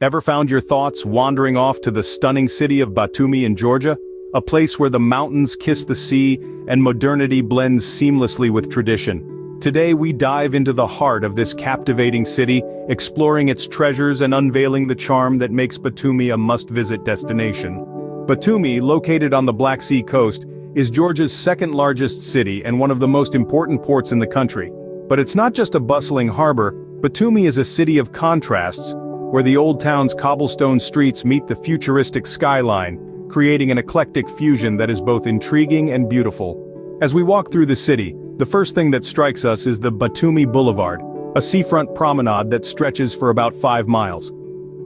Ever found your thoughts wandering off to the stunning city of Batumi in Georgia? A place where the mountains kiss the sea and modernity blends seamlessly with tradition. Today we dive into the heart of this captivating city, exploring its treasures and unveiling the charm that makes Batumi a must-visit destination. Batumi, located on the Black Sea coast, is Georgia's second-largest city and one of the most important ports in the country. But it's not just a bustling harbor. Batumi is a city of contrasts, where the old town's cobblestone streets meet the futuristic skyline, creating an eclectic fusion that is both intriguing and beautiful. As we walk through the city, the first thing that strikes us is the Batumi Boulevard, a seafront promenade that stretches for about 5 miles.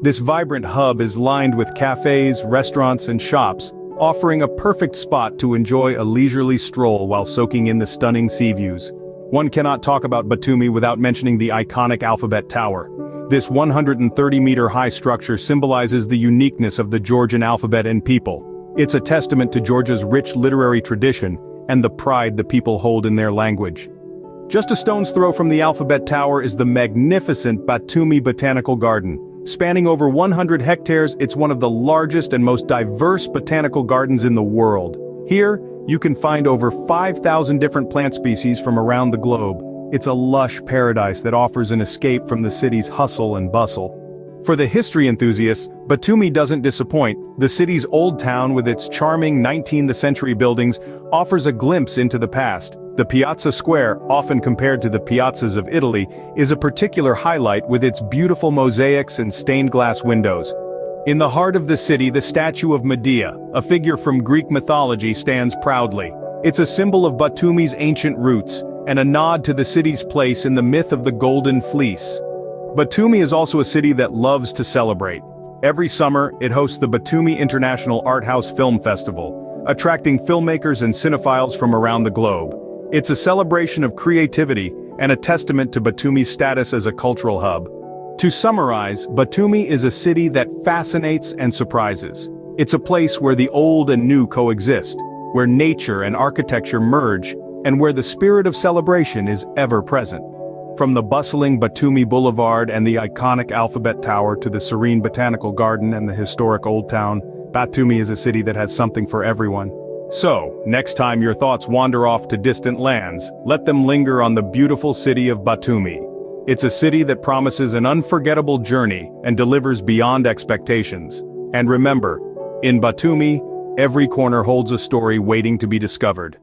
This vibrant hub is lined with cafes, restaurants, and shops, offering a perfect spot to enjoy a leisurely stroll while soaking in the stunning sea views. One cannot talk about Batumi without mentioning the iconic Alphabet Tower. This 130-meter-high structure symbolizes the uniqueness of the Georgian alphabet and people. It's a testament to Georgia's rich literary tradition and the pride the people hold in their language. Just a stone's throw from the Alphabet Tower is the magnificent Batumi Botanical Garden. Spanning over 100 hectares, it's one of the largest and most diverse botanical gardens in the world. Here, you can find over 5,000 different plant species from around the globe. It's a lush paradise that offers an escape from the city's hustle and bustle. For the history enthusiasts, Batumi doesn't disappoint. The city's old town with its charming 19th century buildings offers a glimpse into the past. The Piazza Square, often compared to the piazzas of Italy, is a particular highlight with its beautiful mosaics and stained glass windows. In the heart of the city, the statue of Medea, a figure from Greek mythology, stands proudly. It's a symbol of Batumi's ancient roots, and a nod to the city's place in the myth of the Golden Fleece. Batumi is also a city that loves to celebrate. Every summer, it hosts the Batumi International Art House Film Festival, attracting filmmakers and cinephiles from around the globe. It's a celebration of creativity and a testament to Batumi's status as a cultural hub. To summarize, Batumi is a city that fascinates and surprises. It's a place where the old and new coexist, where nature and architecture merge, and where the spirit of celebration is ever present. From the bustling Batumi Boulevard and the iconic Alphabet Tower to the serene Botanical Garden and the historic Old Town, Batumi is a city that has something for everyone. So, next time your thoughts wander off to distant lands, let them linger on the beautiful city of Batumi. It's a city that promises an unforgettable journey and delivers beyond expectations. And remember, in Batumi, every corner holds a story waiting to be discovered.